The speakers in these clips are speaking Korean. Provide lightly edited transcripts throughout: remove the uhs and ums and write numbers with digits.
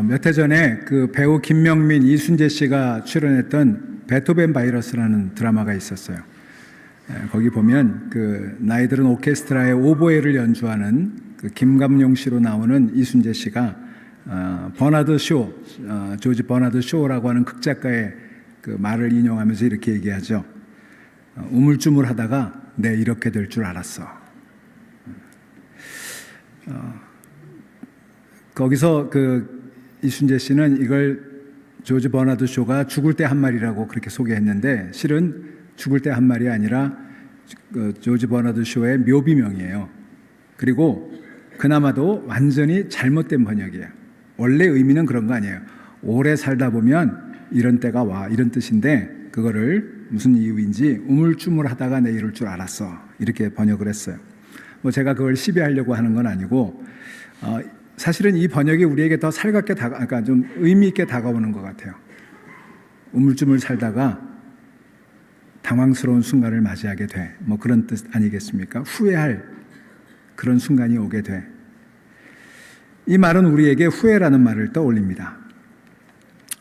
몇 해 전에 그 배우 김명민, 이순재 씨가 출연했던 베토벤 바이러스라는 드라마가 있었어요. 거기 보면 그 나이들은 오케스트라의 오보에를 연주하는 그 김감용 씨로 나오는 이순재 씨가 버나드 쇼, 조지 버나드 쇼라고 하는 극작가의 그 말을 인용하면서 이렇게 얘기하죠. 우물쭈물하다가 내 이렇게 될 줄 알았어. 거기서 그 이순재 씨는 이걸 조지 버나드 쇼가 죽을 때 한 말이라고 그렇게 소개했는데 실은 죽을 때 한 말이 아니라 그 조지 버나드 쇼의 묘비명이에요. 그리고 그나마도 완전히 잘못된 번역이에요. 원래 의미는 그런 거 아니에요. 오래 살다 보면 이런 때가 와, 이런 뜻인데 그거를 무슨 이유인지 우물쭈물하다가 내 이럴 줄 알았어, 이렇게 번역을 했어요. 뭐 제가 그걸 시비하려고 하는 건 아니고 사실은 이 번역이 우리에게 더 살갑게 그러니까 좀 의미 있게 다가오는 것 같아요. 우물쭈물 살다가 당황스러운 순간을 맞이하게 돼. 뭐 그런 뜻 아니겠습니까? 후회할 그런 순간이 오게 돼. 이 말은 우리에게 후회라는 말을 떠올립니다.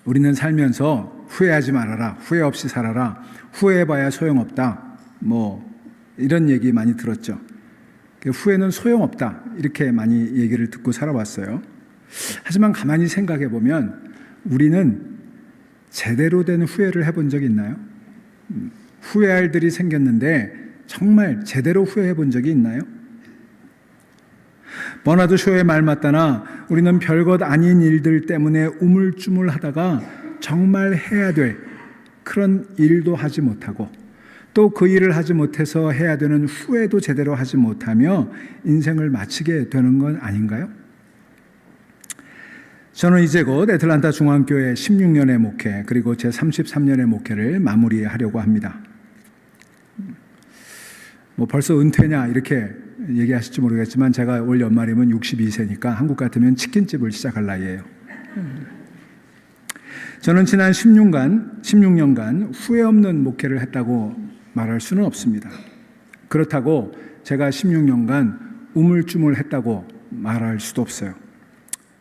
우리는 살면서 후회하지 말아라, 후회 없이 살아라, 후회해봐야 소용없다, 뭐 이런 얘기 많이 들었죠. 후회는 소용없다, 이렇게 많이 얘기를 듣고 살아왔어요. 하지만 가만히 생각해 보면 우리는 제대로 된 후회를 해본 적이 있나요? 후회할 일들이 생겼는데 정말 제대로 후회해 본 적이 있나요? 버나드 쇼의 말 맞다나 우리는 별것 아닌 일들 때문에 우물쭈물하다가 정말 해야 될 그런 일도 하지 못하고 또 그 일을 하지 못해서 해야 되는 후회도 제대로 하지 못하며 인생을 마치게 되는 건 아닌가요? 저는 이제 곧 애틀란타 중앙교회 16년의 목회 그리고 제 33년의 목회를 마무리하려고 합니다. 뭐 벌써 은퇴냐 이렇게 얘기하실지 모르겠지만 제가 올 연말이면 62세니까 한국 같으면 치킨집을 시작할 나이예요. 저는 지난 16년간 후회 없는 목회를 했다고 말할 수는 없습니다. 그렇다고 제가 16년간 우물쭈물했다고 말할 수도 없어요.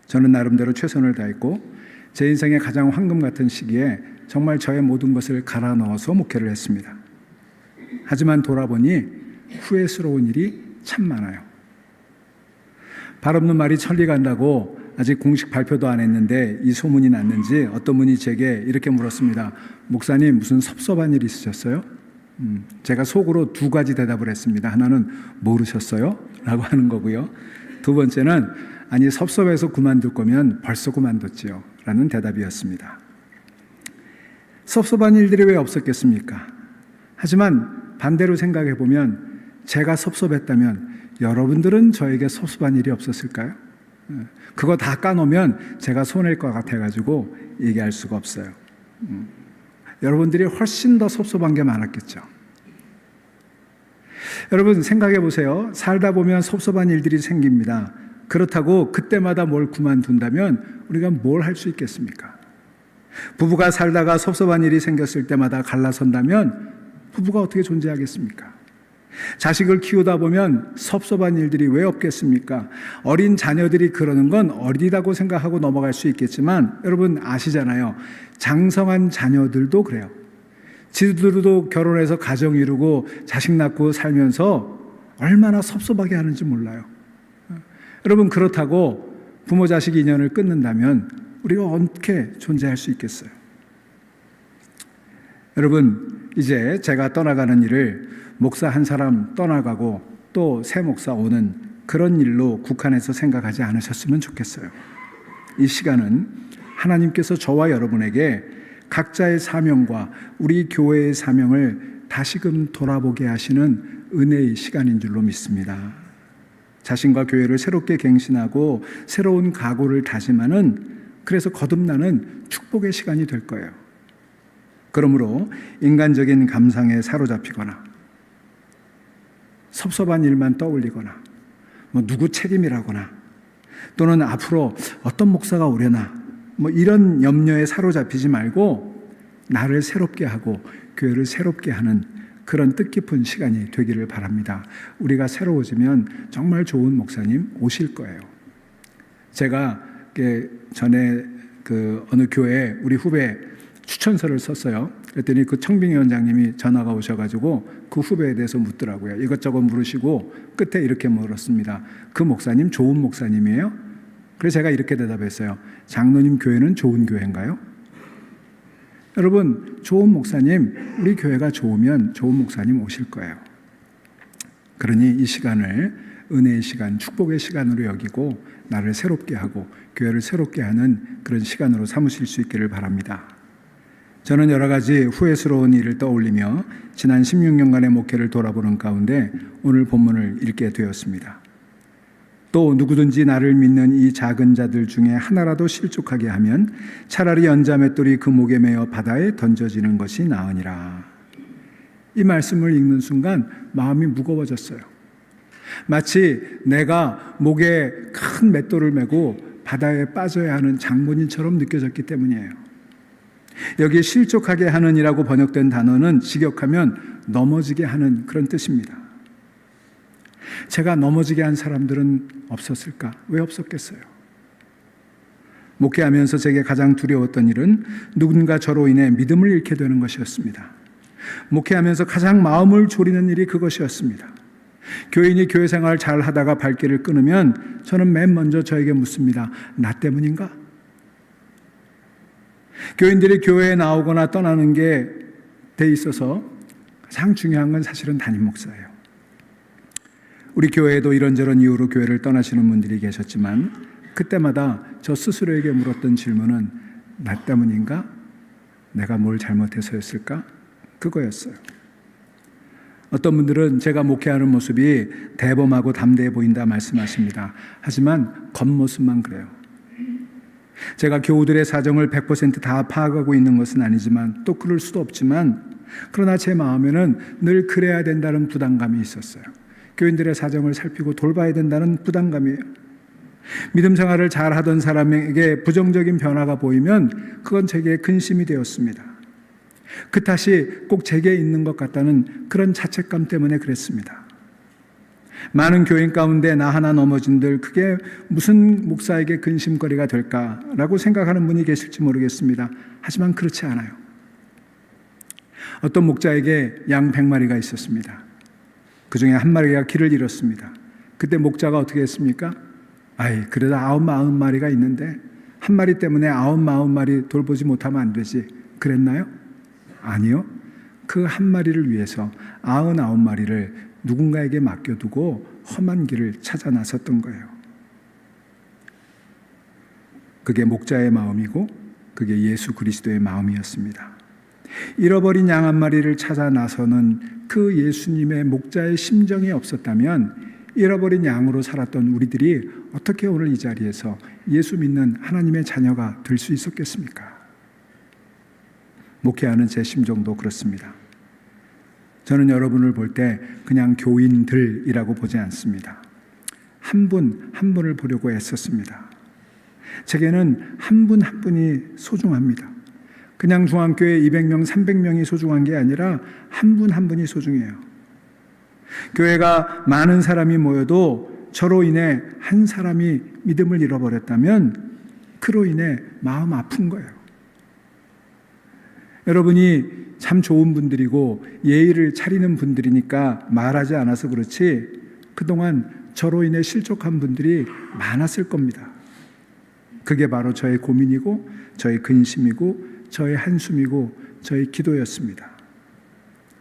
저는 나름대로 최선을 다했고 제 인생의 가장 황금 같은 시기에 정말 저의 모든 것을 갈아 넣어서 목회를 했습니다. 하지만 돌아보니 후회스러운 일이 참 많아요. 발 없는 말이 천리 간다고 아직 공식 발표도 안 했는데 이 소문이 났는지 어떤 분이 제게 이렇게 물었습니다. 목사님, 무슨 섭섭한 일 있으셨어요? 제가 속으로 두 가지 대답을 했습니다. 하나는 모르셨어요? 라고 하는 거고요. 두 번째는 아니 섭섭해서 그만둘 거면 벌써 그만뒀지요 라는 대답이었습니다. 섭섭한 일들이 왜 없었겠습니까? 하지만 반대로 생각해 보면 제가 섭섭했다면 여러분들은 저에게 섭섭한 일이 없었을까요? 그거 다 까놓으면 제가 손해일 것 같아가지고 얘기할 수가 없어요. 여러분들이 훨씬 더 섭섭한 게 많았겠죠. 여러분 생각해 보세요. 살다 보면 섭섭한 일들이 생깁니다. 그렇다고 그때마다 뭘 그만둔다면 우리가 뭘 할 수 있겠습니까? 부부가 살다가 섭섭한 일이 생겼을 때마다 갈라선다면 부부가 어떻게 존재하겠습니까? 자식을 키우다 보면 섭섭한 일들이 왜 없겠습니까? 어린 자녀들이 그러는 건 어리다고 생각하고 넘어갈 수 있겠지만 여러분 아시잖아요. 장성한 자녀들도 그래요. 지들도 결혼해서 가정 이루고 자식 낳고 살면서 얼마나 섭섭하게 하는지 몰라요. 여러분 그렇다고 부모 자식 인연을 끊는다면 우리가 어떻게 존재할 수 있겠어요? 여러분 이제 제가 떠나가는 일을 목사 한 사람 떠나가고 또 새 목사 오는 그런 일로 국한해서 생각하지 않으셨으면 좋겠어요. 이 시간은 하나님께서 저와 여러분에게 각자의 사명과 우리 교회의 사명을 다시금 돌아보게 하시는 은혜의 시간인 줄로 믿습니다. 자신과 교회를 새롭게 갱신하고 새로운 각오를 다짐하는 그래서 거듭나는 축복의 시간이 될 거예요. 그러므로 인간적인 감상에 사로잡히거나 섭섭한 일만 떠올리거나 뭐 누구 책임이라거나 또는 앞으로 어떤 목사가 오려나 뭐 이런 염려에 사로잡히지 말고 나를 새롭게 하고 교회를 새롭게 하는 그런 뜻깊은 시간이 되기를 바랍니다. 우리가 새로워지면 정말 좋은 목사님 오실 거예요. 제가 전에 어느 교회에 우리 후배 추천서를 썼어요. 그랬더니 그 청빙위원장님이 전화가 오셔가지고 그 후배에 대해서 묻더라고요. 이것저것 물으시고 끝에 이렇게 물었습니다. 그 목사님 좋은 목사님이에요? 그래서 제가 이렇게 대답했어요. 장로님 교회는 좋은 교회인가요? 여러분, 좋은 목사님, 우리 교회가 좋으면 좋은 목사님 오실 거예요. 그러니 이 시간을 은혜의 시간, 축복의 시간으로 여기고 나를 새롭게 하고 교회를 새롭게 하는 그런 시간으로 삼으실 수 있기를 바랍니다. 저는 여러 가지 후회스러운 일을 떠올리며 지난 16년간의 목회를 돌아보는 가운데 오늘 본문을 읽게 되었습니다. 또 누구든지 나를 믿는 이 작은 자들 중에 하나라도 실족하게 하면 차라리 연자맷돌이 그 목에 매어 바다에 던져지는 것이 나으니라. 이 말씀을 읽는 순간 마음이 무거워졌어요. 마치 내가 목에 큰 맷돌을 메고 바다에 빠져야 하는 장본인처럼 느껴졌기 때문이에요. 여기 실족하게 하는이라고 번역된 단어는 직역하면 넘어지게 하는 그런 뜻입니다. 제가 넘어지게 한 사람들은 없었을까? 왜 없었겠어요? 목회하면서 제게 가장 두려웠던 일은 누군가 저로 인해 믿음을 잃게 되는 것이었습니다. 목회하면서 가장 마음을 졸이는 일이 그것이었습니다. 교인이 교회 생활을 잘 하다가 발길을 끊으면 저는 맨 먼저 저에게 묻습니다. 나 때문인가? 교인들이 교회에 나오거나 떠나는 게 돼 있어서 가장 중요한 건 사실은 담임 목사예요. 우리 교회에도 이런저런 이유로 교회를 떠나시는 분들이 계셨지만 그때마다 저 스스로에게 물었던 질문은 나 때문인가? 내가 뭘 잘못해서였을까? 그거였어요. 어떤 분들은 제가 목회하는 모습이 대범하고 담대해 보인다 말씀하십니다. 하지만 겉모습만 그래요. 제가 교우들의 사정을 100% 다 파악하고 있는 것은 아니지만 또 그럴 수도 없지만 그러나 제 마음에는 늘 그래야 된다는 부담감이 있었어요. 교인들의 사정을 살피고 돌봐야 된다는 부담감이에요. 믿음 생활을 잘하던 사람에게 부정적인 변화가 보이면 그건 제게 근심이 되었습니다. 그 탓이 꼭 제게 있는 것 같다는 그런 자책감 때문에 그랬습니다. 많은 교인 가운데 나 하나 넘어진들 그게 무슨 목사에게 근심거리가 될까라고 생각하는 분이 계실지 모르겠습니다. 하지만 그렇지 않아요. 어떤 목자에게 양 100마리가 있었습니다. 그 중에 한 마리가 길을 잃었습니다. 그때 목자가 어떻게 했습니까? 그래도 90마리가 있는데 한 마리 때문에 90마리 돌보지 못하면 안 되지. 그랬나요? 아니요. 그 한 마리를 위해서 99마리를 누군가에게 맡겨두고 험한 길을 찾아 나섰던 거예요. 그게 목자의 마음이고 그게 예수 그리스도의 마음이었습니다. 잃어버린 양 한 마리를 찾아 나서는 그 예수님의 목자의 심정이 없었다면 잃어버린 양으로 살았던 우리들이 어떻게 오늘 이 자리에서 예수 믿는 하나님의 자녀가 될 수 있었겠습니까? 목회하는 제 심정도 그렇습니다. 저는 여러분을 볼 때 그냥 교인들이라고 보지 않습니다. 한 분 한 분을 보려고 애썼습니다. 제게는 한 분 한 분이 소중합니다. 그냥 중앙교회 200명, 300명이 소중한 게 아니라 한 분 한 분이 소중해요. 교회가 많은 사람이 모여도 저로 인해 한 사람이 믿음을 잃어버렸다면 그로 인해 마음 아픈 거예요. 여러분이 참 좋은 분들이고 예의를 차리는 분들이니까 말하지 않아서 그렇지 그동안 저로 인해 실족한 분들이 많았을 겁니다. 그게 바로 저의 고민이고 저의 근심이고 저의 한숨이고 저의 기도였습니다.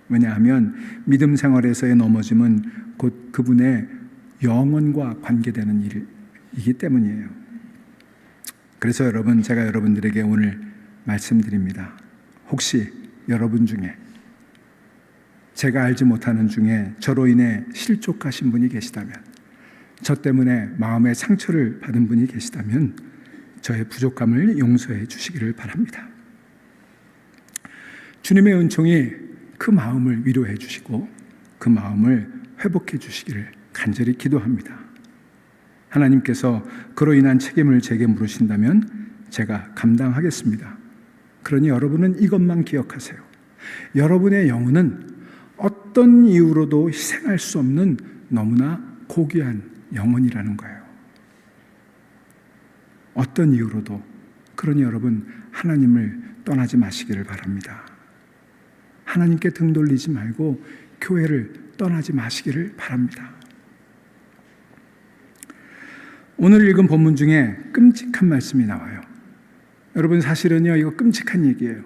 왜냐하면 믿음 생활에서의 넘어짐은 곧 그분의 영혼과 관계되는 일이기 때문이에요. 그래서 여러분, 제가 여러분들에게 오늘 말씀드립니다. 혹시 여러분 중에 제가 알지 못하는 중에 저로 인해 실족하신 분이 계시다면, 저 때문에 마음의 상처를 받은 분이 계시다면 저의 부족함을 용서해 주시기를 바랍니다. 주님의 은총이 그 마음을 위로해 주시고 그 마음을 회복해 주시기를 간절히 기도합니다. 하나님께서 그로 인한 책임을 제게 물으신다면 제가 감당하겠습니다. 그러니 여러분은 이것만 기억하세요. 여러분의 영혼은 어떤 이유로도 희생할 수 없는 너무나 고귀한 영혼이라는 거예요. 어떤 이유로도. 그러니 여러분, 하나님을 떠나지 마시기를 바랍니다. 하나님께 등 돌리지 말고 교회를 떠나지 마시기를 바랍니다. 오늘 읽은 본문 중에 끔찍한 말씀이 나와요. 여러분, 사실은요, 이거 끔찍한 얘기예요.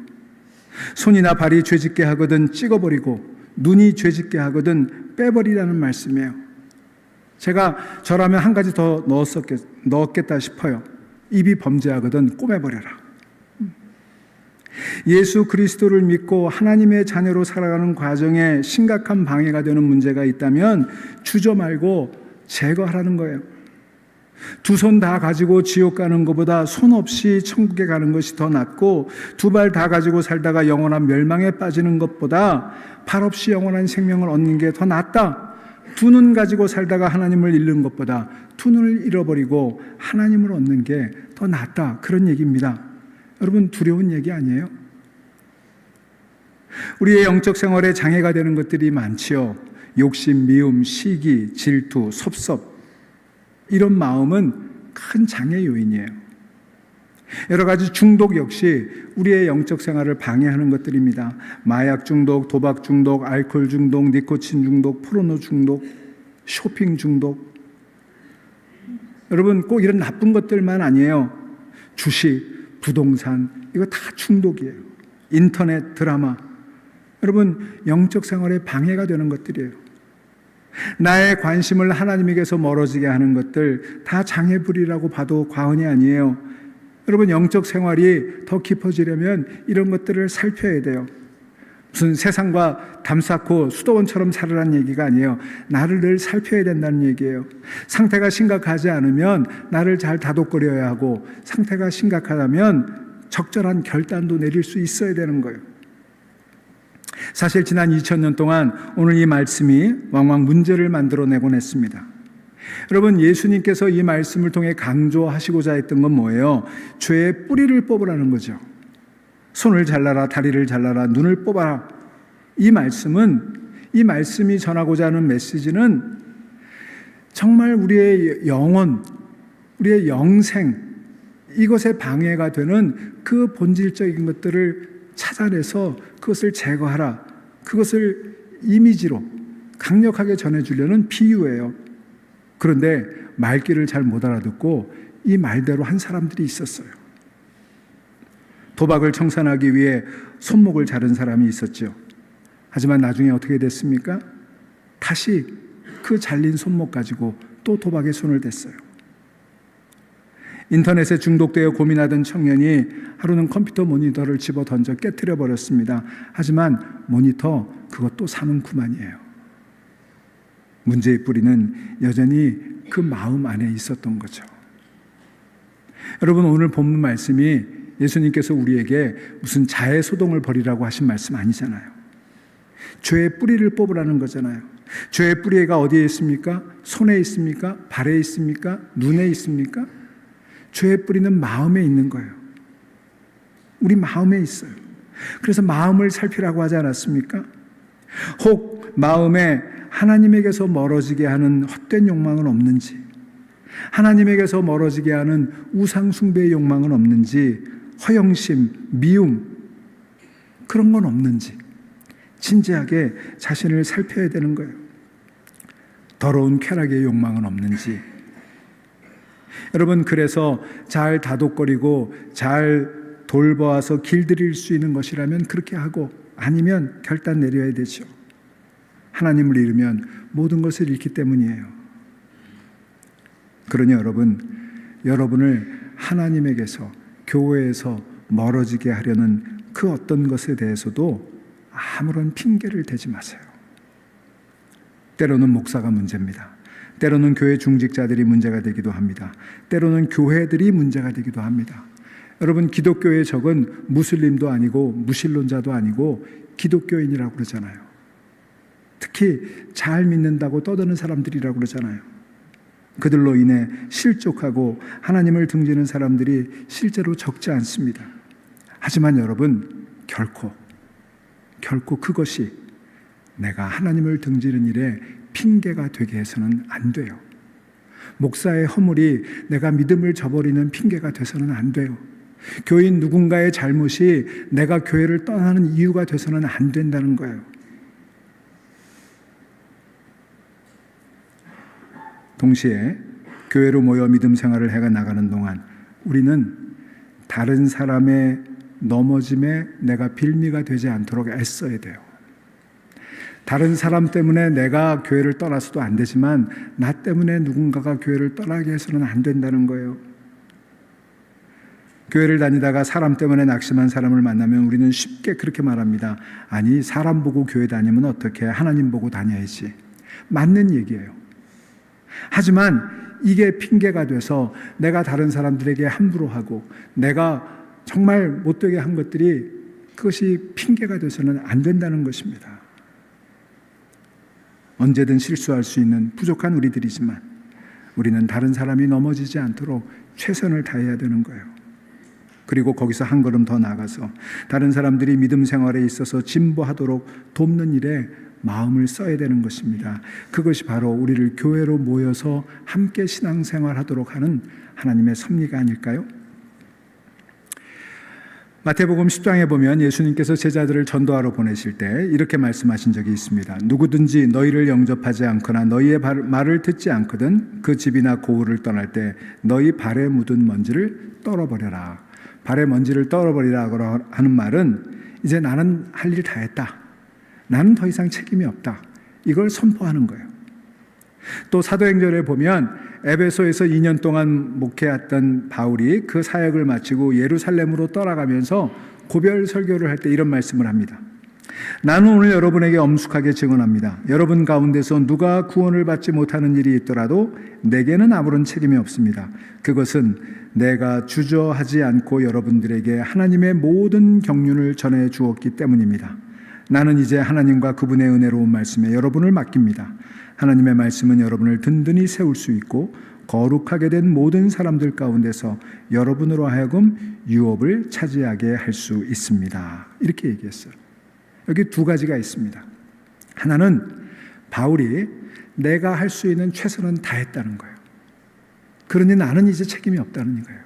손이나 발이 죄짓게 하거든 찍어버리고 눈이 죄짓게 하거든 빼버리라는 말씀이에요. 제가 저라면 한 가지 더 넣었겠다 싶어요. 입이 범죄하거든 꼬매버려라. 예수 그리스도를 믿고 하나님의 자녀로 살아가는 과정에 심각한 방해가 되는 문제가 있다면 주저 말고 제거하라는 거예요. 두 손 다 가지고 지옥 가는 것보다 손 없이 천국에 가는 것이 더 낫고, 두 발 다 가지고 살다가 영원한 멸망에 빠지는 것보다 발 없이 영원한 생명을 얻는 게 더 낫다. 두 눈 가지고 살다가 하나님을 잃는 것보다 두 눈을 잃어버리고 하나님을 얻는 게 더 낫다. 그런 얘기입니다. 여러분, 두려운 얘기 아니에요? 우리의 영적 생활에 장애가 되는 것들이 많지요. 욕심, 미움, 시기, 질투, 섭섭, 이런 마음은 큰 장애 요인이에요. 여러 가지 중독 역시 우리의 영적 생활을 방해하는 것들입니다. 마약 중독, 도박 중독, 알코올 중독, 니코틴 중독, 포르노 중독, 쇼핑 중독. 여러분, 꼭 이런 나쁜 것들만 아니에요. 주식, 부동산, 이거 다 중독이에요. 인터넷, 드라마. 여러분, 영적 생활에 방해가 되는 것들이에요. 나의 관심을 하나님에게서 멀어지게 하는 것들 다 장애불이라고 봐도 과언이 아니에요. 여러분, 영적 생활이 더 깊어지려면 이런 것들을 살펴야 돼요. 무슨 세상과 담쌓고 수도원처럼 살으라는 얘기가 아니에요. 나를 늘 살펴야 된다는 얘기예요. 상태가 심각하지 않으면 나를 잘 다독거려야 하고, 상태가 심각하다면 적절한 결단도 내릴 수 있어야 되는 거예요. 사실 지난 2000년 동안 오늘 이 말씀이 왕왕 문제를 만들어내곤 했습니다. 여러분, 예수님께서 이 말씀을 통해 강조하시고자 했던 건 뭐예요? 죄의 뿌리를 뽑으라는 거죠. 손을 잘라라, 다리를 잘라라, 눈을 뽑아라. 이 말씀이 전하고자 하는 메시지는 정말 우리의 영혼, 우리의 영생, 이것에 방해가 되는 그 본질적인 것들을 찾아내서 그것을 제거하라. 그것을 이미지로 강력하게 전해주려는 비유예요. 그런데 말귀를 잘 못 알아듣고 이 말대로 한 사람들이 있었어요. 도박을 청산하기 위해 손목을 자른 사람이 있었죠. 하지만 나중에 어떻게 됐습니까? 다시 그 잘린 손목 가지고 또 도박에 손을 댔어요. 인터넷에 중독되어 고민하던 청년이 하루는 컴퓨터 모니터를 집어 던져 깨트려 버렸습니다. 하지만 모니터 그것도 사는 구만이에요. 문제의 뿌리는 여전히 그 마음 안에 있었던 거죠. 여러분, 오늘 본문 말씀이 예수님께서 우리에게 무슨 자해 소동을 벌이라고 하신 말씀 아니잖아요. 죄의 뿌리를 뽑으라는 거잖아요. 죄의 뿌리가 어디에 있습니까? 손에 있습니까? 발에 있습니까? 눈에 있습니까? 죄의 뿌리는 마음에 있는 거예요. 우리 마음에 있어요. 그래서 마음을 살피라고 하지 않았습니까? 혹 마음에 하나님에게서 멀어지게 하는 헛된 욕망은 없는지, 하나님에게서 멀어지게 하는 우상 숭배의 욕망은 없는지, 허영심, 미움, 그런 건 없는지 진지하게 자신을 살펴야 되는 거예요. 더러운 쾌락의 욕망은 없는지. 여러분, 그래서 잘 다독거리고 잘 돌보아서 길들일 수 있는 것이라면 그렇게 하고, 아니면 결단 내려야 되죠. 하나님을 잃으면 모든 것을 잃기 때문이에요. 그러니 여러분을 하나님에게서, 교회에서 멀어지게 하려는 그 어떤 것에 대해서도 아무런 핑계를 대지 마세요. 때로는 목사가 문제입니다. 때로는 교회 중직자들이 문제가 되기도 합니다. 때로는 교회들이 문제가 되기도 합니다. 여러분, 기독교의 적은 무슬림도 아니고 무신론자도 아니고 기독교인이라고 그러잖아요. 특히 잘 믿는다고 떠드는 사람들이라고 그러잖아요. 그들로 인해 실족하고 하나님을 등지는 사람들이 실제로 적지 않습니다. 하지만 여러분, 결코 그것이 내가 하나님을 등지는 일에 핑계가 되게 해서는 안 돼요. 목사의 허물이 내가 믿음을 저버리는 핑계가 돼서는 안 돼요. 교인 누군가의 잘못이 내가 교회를 떠나는 이유가 돼서는 안 된다는 거예요. 동시에 교회로 모여 믿음 생활을 해가 나가는 동안 우리는 다른 사람의 넘어짐에 내가 빌미가 되지 않도록 애써야 돼요. 다른 사람 때문에 내가 교회를 떠나서도 안 되지만 나 때문에 누군가가 교회를 떠나게 해서는 안 된다는 거예요. 교회를 다니다가 사람 때문에 낙심한 사람을 만나면 우리는 쉽게 그렇게 말합니다. 아니, 사람 보고 교회 다니면 어떻게, 하나님 보고 다녀야지. 맞는 얘기예요. 하지만 이게 핑계가 돼서 내가 다른 사람들에게 함부로 하고 내가 정말 못되게 한 것들이 그것이 핑계가 돼서는 안 된다는 것입니다. 언제든 실수할 수 있는 부족한 우리들이지만 우리는 다른 사람이 넘어지지 않도록 최선을 다해야 되는 거예요. 그리고 거기서 한 걸음 더 나가서 다른 사람들이 믿음 생활에 있어서 진보하도록 돕는 일에 마음을 써야 되는 것입니다. 그것이 바로 우리를 교회로 모여서 함께 신앙생활하도록 하는 하나님의 섭리가 아닐까요? 마태복음 10장에 보면 예수님께서 제자들을 전도하러 보내실 때 이렇게 말씀하신 적이 있습니다. 누구든지 너희를 영접하지 않거나 너희의 말을 듣지 않거든 그 집이나 고을을 떠날 때 너희 발에 묻은 먼지를 떨어버려라. 발에 먼지를 떨어버리라고 하는 말은 이제 나는 할 일 다 했다. 나는 더 이상 책임이 없다. 이걸 선포하는 거예요. 또 사도행전에 보면 에베소에서 2년 동안 목회했던 바울이 그 사역을 마치고 예루살렘으로 떠나가면서 고별 설교를 할 때 이런 말씀을 합니다. 나는 오늘 여러분에게 엄숙하게 증언합니다. 여러분 가운데서 누가 구원을 받지 못하는 일이 있더라도 내게는 아무런 책임이 없습니다. 그것은 내가 주저하지 않고 여러분들에게 하나님의 모든 경륜을 전해 주었기 때문입니다. 나는 이제 하나님과 그분의 은혜로운 말씀에 여러분을 맡깁니다. 하나님의 말씀은 여러분을 든든히 세울 수 있고 거룩하게 된 모든 사람들 가운데서 여러분으로 하여금 유업을 차지하게 할 수 있습니다. 이렇게 얘기했어요. 여기 두 가지가 있습니다. 하나는 바울이 내가 할 수 있는 최선은 다했다는 거예요. 그러니 나는 이제 책임이 없다는 거예요.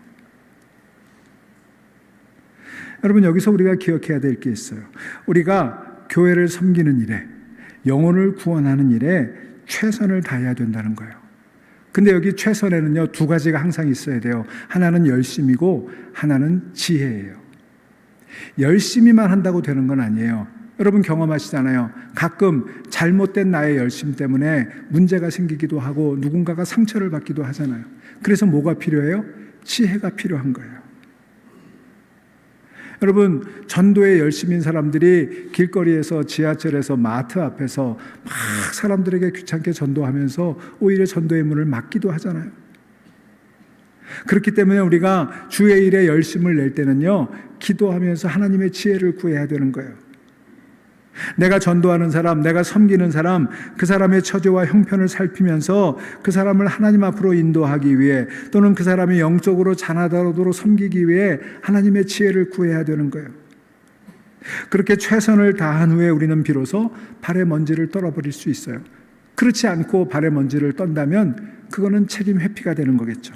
여러분, 여기서 우리가 기억해야 될 게 있어요. 우리가 교회를 섬기는 일에, 영혼을 구원하는 일에 최선을 다해야 된다는 거예요. 근데 여기 최선에는요, 두 가지가 항상 있어야 돼요. 하나는 열심이고 하나는 지혜예요. 열심히만 한다고 되는 건 아니에요. 여러분 경험하시잖아요. 가끔 잘못된 나의 열심 때문에 문제가 생기기도 하고 누군가가 상처를 받기도 하잖아요. 그래서 뭐가 필요해요? 지혜가 필요한 거예요. 여러분, 전도에 열심인 사람들이 길거리에서, 지하철에서, 마트 앞에서 막 사람들에게 귀찮게 전도하면서 오히려 전도의 문을 막기도 하잖아요. 그렇기 때문에 우리가 주의 일에 열심을 낼 때는요, 기도하면서 하나님의 지혜를 구해야 되는 거예요. 내가 전도하는 사람, 내가 섬기는 사람, 그 사람의 처지와 형편을 살피면서 그 사람을 하나님 앞으로 인도하기 위해, 또는 그 사람이 영적으로 자라도록 섬기기 위해 하나님의 지혜를 구해야 되는 거예요. 그렇게 최선을 다한 후에 우리는 비로소 발의 먼지를 떨어버릴 수 있어요. 그렇지 않고 발의 먼지를 떤다면 그거는 책임 회피가 되는 거겠죠.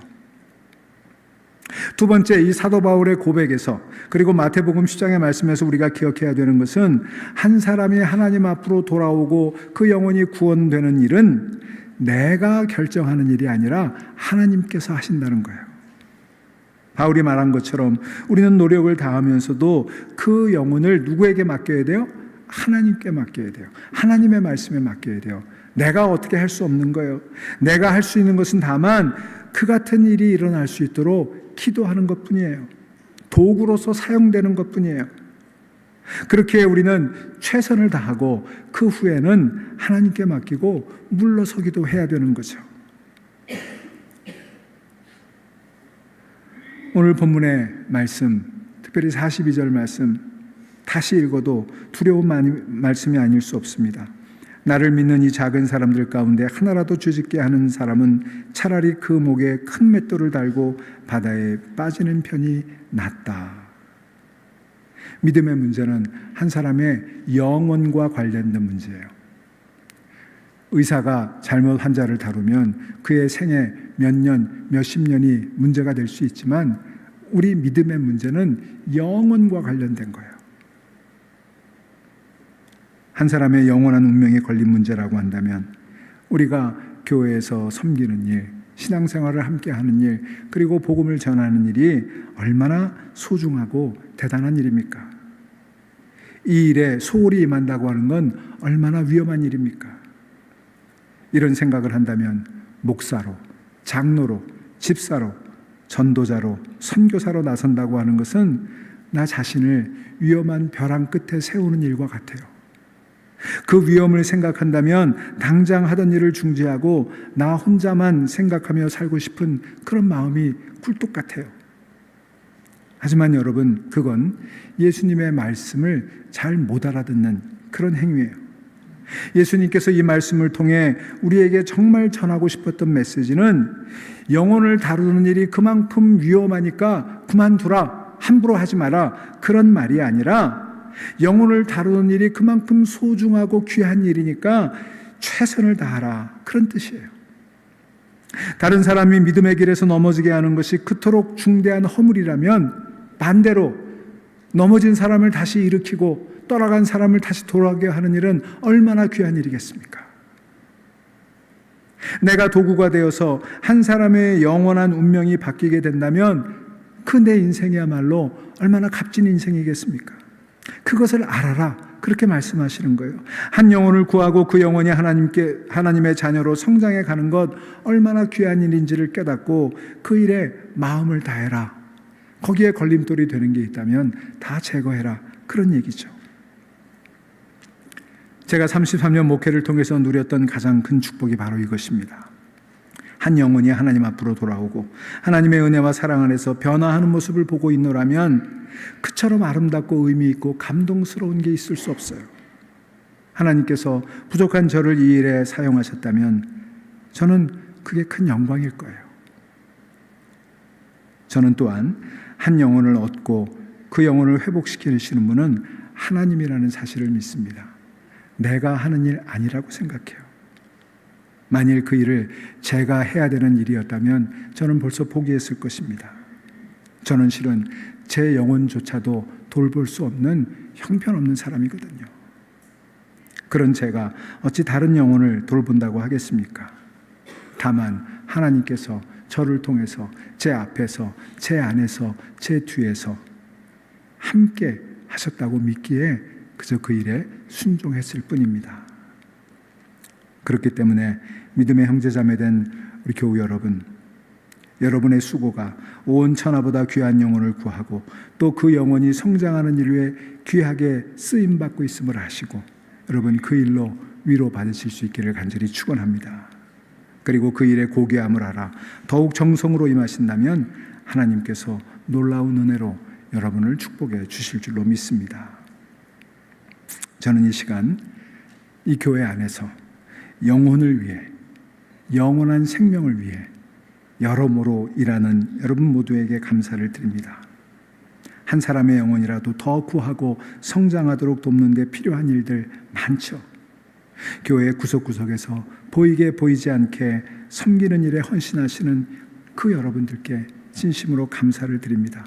두 번째, 이 사도 바울의 고백에서, 그리고 마태복음 10장의 말씀에서 우리가 기억해야 되는 것은, 한 사람이 하나님 앞으로 돌아오고 그 영혼이 구원되는 일은 내가 결정하는 일이 아니라 하나님께서 하신다는 거예요. 바울이 말한 것처럼 우리는 노력을 다하면서도 그 영혼을 누구에게 맡겨야 돼요? 하나님께 맡겨야 돼요. 하나님의 말씀에 맡겨야 돼요. 내가 어떻게 할 수 없는 거예요. 내가 할 수 있는 것은 다만 그 같은 일이 일어날 수 있도록 기도하는 것뿐이에요. 도구로서 사용되는 것뿐이에요. 그렇게 우리는 최선을 다하고 그 후에는 하나님께 맡기고 물러서기도 해야 되는 거죠. 오늘 본문의 말씀, 특별히 42절 말씀 다시 읽어도 두려운 말씀이 아닐 수 없습니다. 나를 믿는 이 작은 사람들 가운데 하나라도 죄짓게 하는 사람은 차라리 그 목에 큰 맷돌을 달고 바다에 빠지는 편이 낫다. 믿음의 문제는 한 사람의 영혼과 관련된 문제예요. 의사가 잘못 환자를 다루면 그의 생애 몇 년, 몇십 년이 문제가 될 수 있지만 우리 믿음의 문제는 영혼과 관련된 거예요. 한 사람의 영원한 운명에 걸린 문제라고 한다면 우리가 교회에서 섬기는 일, 신앙생활을 함께 하는 일, 그리고 복음을 전하는 일이 얼마나 소중하고 대단한 일입니까? 이 일에 소홀히 임한다고 하는 건 얼마나 위험한 일입니까? 이런 생각을 한다면 목사로, 장로로, 집사로, 전도자로, 선교사로 나선다고 하는 것은 나 자신을 위험한 벼랑 끝에 세우는 일과 같아요. 그 위험을 생각한다면 당장 하던 일을 중지하고 나 혼자만 생각하며 살고 싶은 그런 마음이 굴뚝 같아요. 하지만 여러분, 그건 예수님의 말씀을 잘 못 알아듣는 그런 행위예요. 예수님께서 이 말씀을 통해 우리에게 정말 전하고 싶었던 메시지는 영혼을 다루는 일이 그만큼 위험하니까 그만두라, 함부로 하지 마라, 그런 말이 아니라 영혼을 다루는 일이 그만큼 소중하고 귀한 일이니까 최선을 다하라, 그런 뜻이에요. 다른 사람이 믿음의 길에서 넘어지게 하는 것이 그토록 중대한 허물이라면 반대로 넘어진 사람을 다시 일으키고 떠나간 사람을 다시 돌아오게 하는 일은 얼마나 귀한 일이겠습니까? 내가 도구가 되어서 한 사람의 영원한 운명이 바뀌게 된다면 그 내 인생이야말로 얼마나 값진 인생이겠습니까? 그것을 알아라, 그렇게 말씀하시는 거예요. 한 영혼을 구하고 그 영혼이 하나님의 자녀로 성장해 가는 것 얼마나 귀한 일인지를 깨닫고 그 일에 마음을 다해라. 거기에 걸림돌이 되는 게 있다면 다 제거해라, 그런 얘기죠. 제가 33년 목회를 통해서 누렸던 가장 큰 축복이 바로 이것입니다. 한 영혼이 하나님 앞으로 돌아오고 하나님의 은혜와 사랑 안에서 변화하는 모습을 보고 있노라면 그처럼 아름답고 의미 있고 감동스러운 게 있을 수 없어요. 하나님께서 부족한 저를 이 일에 사용하셨다면 저는 그게 큰 영광일 거예요. 저는 또한 한 영혼을 얻고 그 영혼을 회복시키시는 분은 하나님이라는 사실을 믿습니다. 내가 하는 일 아니라고 생각해요. 만일 그 일을 제가 해야 되는 일이었다면 저는 벌써 포기했을 것입니다. 저는 실은 제 영혼조차도 돌볼 수 없는 형편없는 사람이거든요. 그런 제가 어찌 다른 영혼을 돌본다고 하겠습니까? 다만 하나님께서 저를 통해서 제 앞에서, 제 안에서, 제 뒤에서 함께 하셨다고 믿기에 그저 그 일에 순종했을 뿐입니다. 그렇기 때문에 믿음의 형제자매된 우리 교우 여러분, 여러분의 수고가 온 천하보다 귀한 영혼을 구하고 또 그 영혼이 성장하는 일에 귀하게 쓰임받고 있음을 아시고 여러분 그 일로 위로받으실 수 있기를 간절히 축원합니다. 그리고 그 일에 고귀함을 알아 더욱 정성으로 임하신다면 하나님께서 놀라운 은혜로 여러분을 축복해 주실 줄로 믿습니다. 저는 이 시간 이 교회 안에서 영혼을 위해, 영원한 생명을 위해 여러모로 일하는 여러분 모두에게 감사를 드립니다. 한 사람의 영혼이라도 더 구하고 성장하도록 돕는 데 필요한 일들 많죠. 교회 구석구석에서 보이게 보이지 않게 섬기는 일에 헌신하시는 그 여러분들께 진심으로 감사를 드립니다.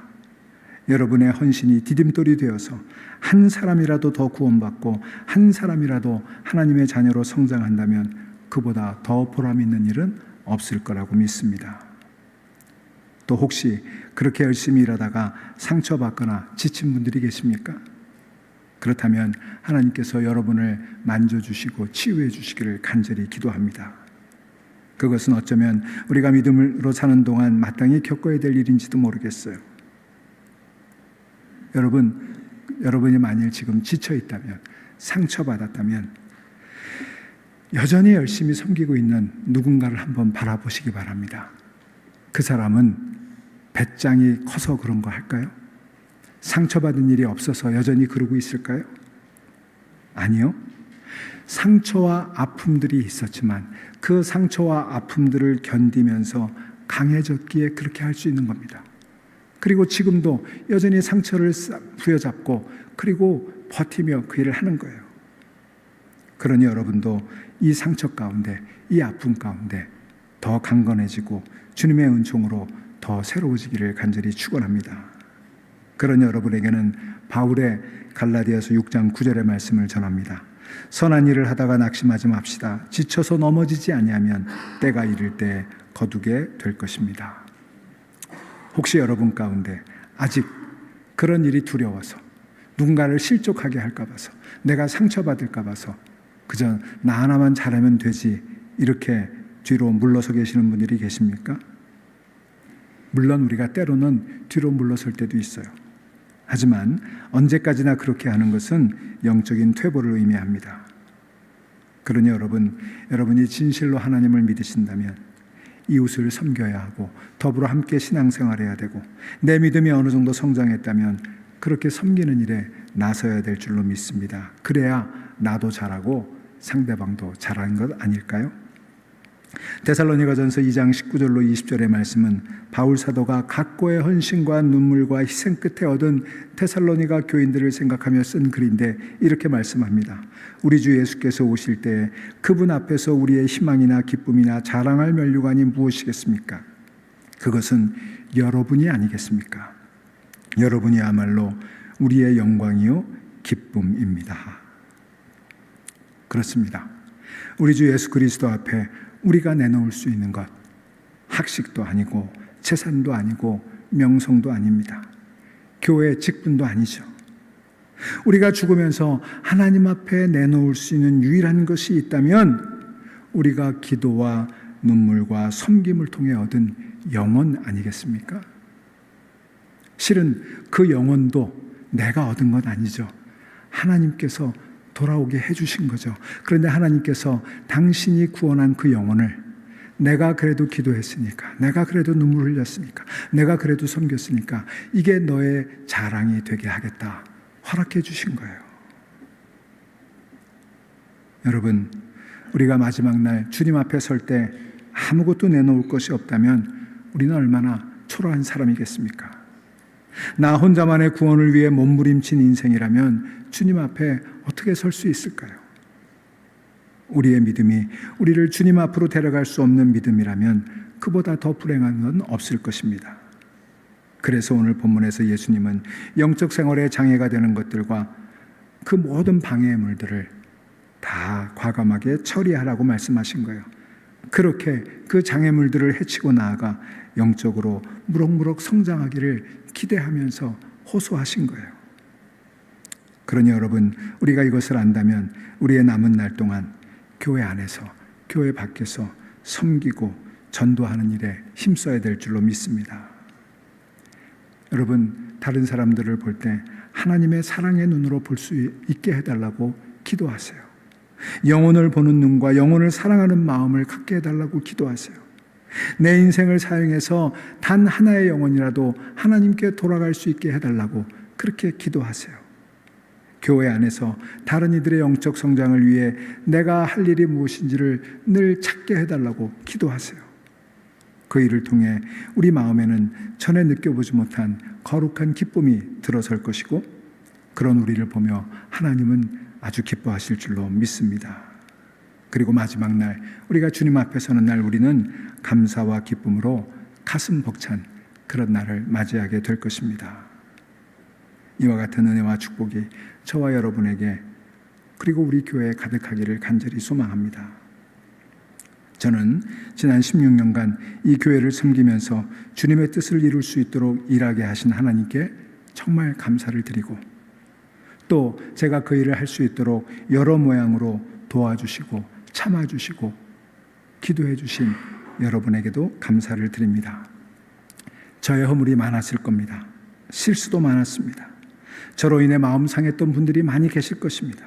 여러분의 헌신이 디딤돌이 되어서 한 사람이라도 더 구원받고 한 사람이라도 하나님의 자녀로 성장한다면 그보다 더 보람 있는 일은 없을 거라고 믿습니다. 또 혹시 그렇게 열심히 일하다가 상처받거나 지친 분들이 계십니까? 그렇다면 하나님께서 여러분을 만져주시고 치유해 주시기를 간절히 기도합니다. 그것은 어쩌면 우리가 믿음으로 사는 동안 마땅히 겪어야 될 일인지도 모르겠어요. 여러분이 만일 지금 지쳐 있다면, 상처받았다면 여전히 열심히 섬기고 있는 누군가를 한번 바라보시기 바랍니다. 그 사람은 배짱이 커서 그런 거 할까요? 상처받은 일이 없어서 여전히 그러고 있을까요? 아니요. 상처와 아픔들이 있었지만 그 상처와 아픔들을 견디면서 강해졌기에 그렇게 할 수 있는 겁니다. 그리고 지금도 여전히 상처를 부여잡고 그리고 버티며 그 일을 하는 거예요. 그러니 여러분도 이 상처 가운데, 이 아픔 가운데 더 강건해지고 주님의 은총으로 더 새로워지기를 간절히 축원합니다. 그러니 여러분에게는 바울의 갈라디아서 6장 9절의 말씀을 전합니다. 선한 일을 하다가 낙심하지 맙시다. 지쳐서 넘어지지 아니하면 때가 이를 때 거두게 될 것입니다. 혹시 여러분 가운데 아직 그런 일이 두려워서, 누군가를 실족하게 할까 봐서, 내가 상처받을까 봐서 그저 나 하나만 잘하면 되지 이렇게 뒤로 물러서 계시는 분들이 계십니까? 물론 우리가 때로는 뒤로 물러설 때도 있어요. 하지만 언제까지나 그렇게 하는 것은 영적인 퇴보를 의미합니다. 그러니 여러분이 진실로 하나님을 믿으신다면 이웃을 섬겨야 하고 더불어 함께 신앙생활해야 되고 내 믿음이 어느 정도 성장했다면 그렇게 섬기는 일에 나서야 될 줄로 믿습니다. 그래야 나도 잘하고 상대방도 잘하는 것 아닐까요? 데살로니가전서 2장 19절로 20절의 말씀은 바울 사도가 각고의 헌신과 눈물과 희생 끝에 얻은 데살로니가 교인들을 생각하며 쓴 글인데 이렇게 말씀합니다. 우리 주 예수께서 오실 때 그분 앞에서 우리의 희망이나 기쁨이나 자랑할 면류관이 무엇이겠습니까? 그것은 여러분이 아니겠습니까? 여러분이야말로 우리의 영광이요 기쁨입니다. 그렇습니다. 우리 주 예수 그리스도 앞에 우리가 내놓을 수 있는 것, 학식도 아니고 재산도 아니고 명성도 아닙니다. 교회 직분도 아니죠. 우리가 죽으면서 하나님 앞에 내놓을 수 있는 유일한 것이 있다면 우리가 기도와 눈물과 섬김을 통해 얻은 영혼 아니겠습니까? 실은 그 영혼도 내가 얻은 건 아니죠. 하나님께서 돌아오게 해주신 거죠. 그런데 하나님께서 당신이 구원한 그 영혼을 내가 그래도 기도했으니까, 내가 그래도 눈물 흘렸으니까, 내가 그래도 섬겼으니까 이게 너의 자랑이 되게 하겠다 허락해 주신 거예요. 여러분, 우리가 마지막 날 주님 앞에 설 때 아무것도 내놓을 것이 없다면 우리는 얼마나 초라한 사람이겠습니까? 나 혼자만의 구원을 위해 몸부림친 인생이라면 주님 앞에 어떻게 설 수 있을까요? 우리의 믿음이 우리를 주님 앞으로 데려갈 수 없는 믿음이라면 그보다 더 불행한 건 없을 것입니다. 그래서 오늘 본문에서 예수님은 영적 생활에 장애가 되는 것들과 그 모든 방해물들을 다 과감하게 처리하라고 말씀하신 거예요. 그렇게 그 장애물들을 해치고 나아가 영적으로 무럭무럭 성장하기를 기대하면서 호소하신 거예요. 그러니 여러분, 우리가 이것을 안다면 우리의 남은 날 동안 교회 안에서, 교회 밖에서 섬기고 전도하는 일에 힘써야 될 줄로 믿습니다. 여러분, 다른 사람들을 볼 때 하나님의 사랑의 눈으로 볼 수 있게 해달라고 기도하세요. 영혼을 보는 눈과 영혼을 사랑하는 마음을 갖게 해달라고 기도하세요. 내 인생을 사용해서 단 하나의 영혼이라도 하나님께 돌아갈 수 있게 해달라고 그렇게 기도하세요. 교회 안에서 다른 이들의 영적 성장을 위해 내가 할 일이 무엇인지를 늘 찾게 해달라고 기도하세요. 그 일을 통해 우리 마음에는 전에 느껴보지 못한 거룩한 기쁨이 들어설 것이고 그런 우리를 보며 하나님은 아주 기뻐하실 줄로 믿습니다. 그리고 마지막 날 우리가 주님 앞에 서는 날 우리는 감사와 기쁨으로 가슴 벅찬 그런 날을 맞이하게 될 것입니다. 이와 같은 은혜와 축복이 저와 여러분에게 그리고 우리 교회에 가득하기를 간절히 소망합니다. 저는 지난 16년간 이 교회를 섬기면서 주님의 뜻을 이룰 수 있도록 일하게 하신 하나님께 정말 감사를 드리고 또 제가 그 일을 할 수 있도록 여러 모양으로 도와주시고 참아주시고 기도해 주신 여러분에게도 감사를 드립니다. 저의 허물이 많았을 겁니다. 실수도 많았습니다. 저로 인해 마음 상했던 분들이 많이 계실 것입니다.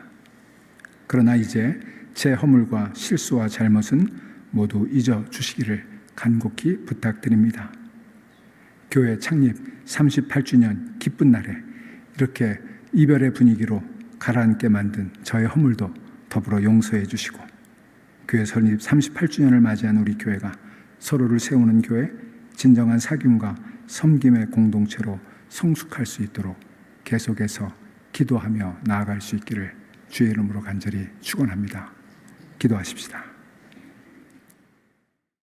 그러나 이제 제 허물과 실수와 잘못은 모두 잊어주시기를 간곡히 부탁드립니다. 교회 창립 38주년 기쁜 날에 이렇게 이별의 분위기로 가라앉게 만든 저의 허물도 더불어 용서해 주시고 교회 설립 38주년을 맞이한 우리 교회가 서로를 세우는 교회, 진정한 사귐과 섬김의 공동체로 성숙할 수 있도록 계속해서 기도하며 나아갈 수 있기를 주의 이름으로 간절히 축원합니다. 기도하십시다.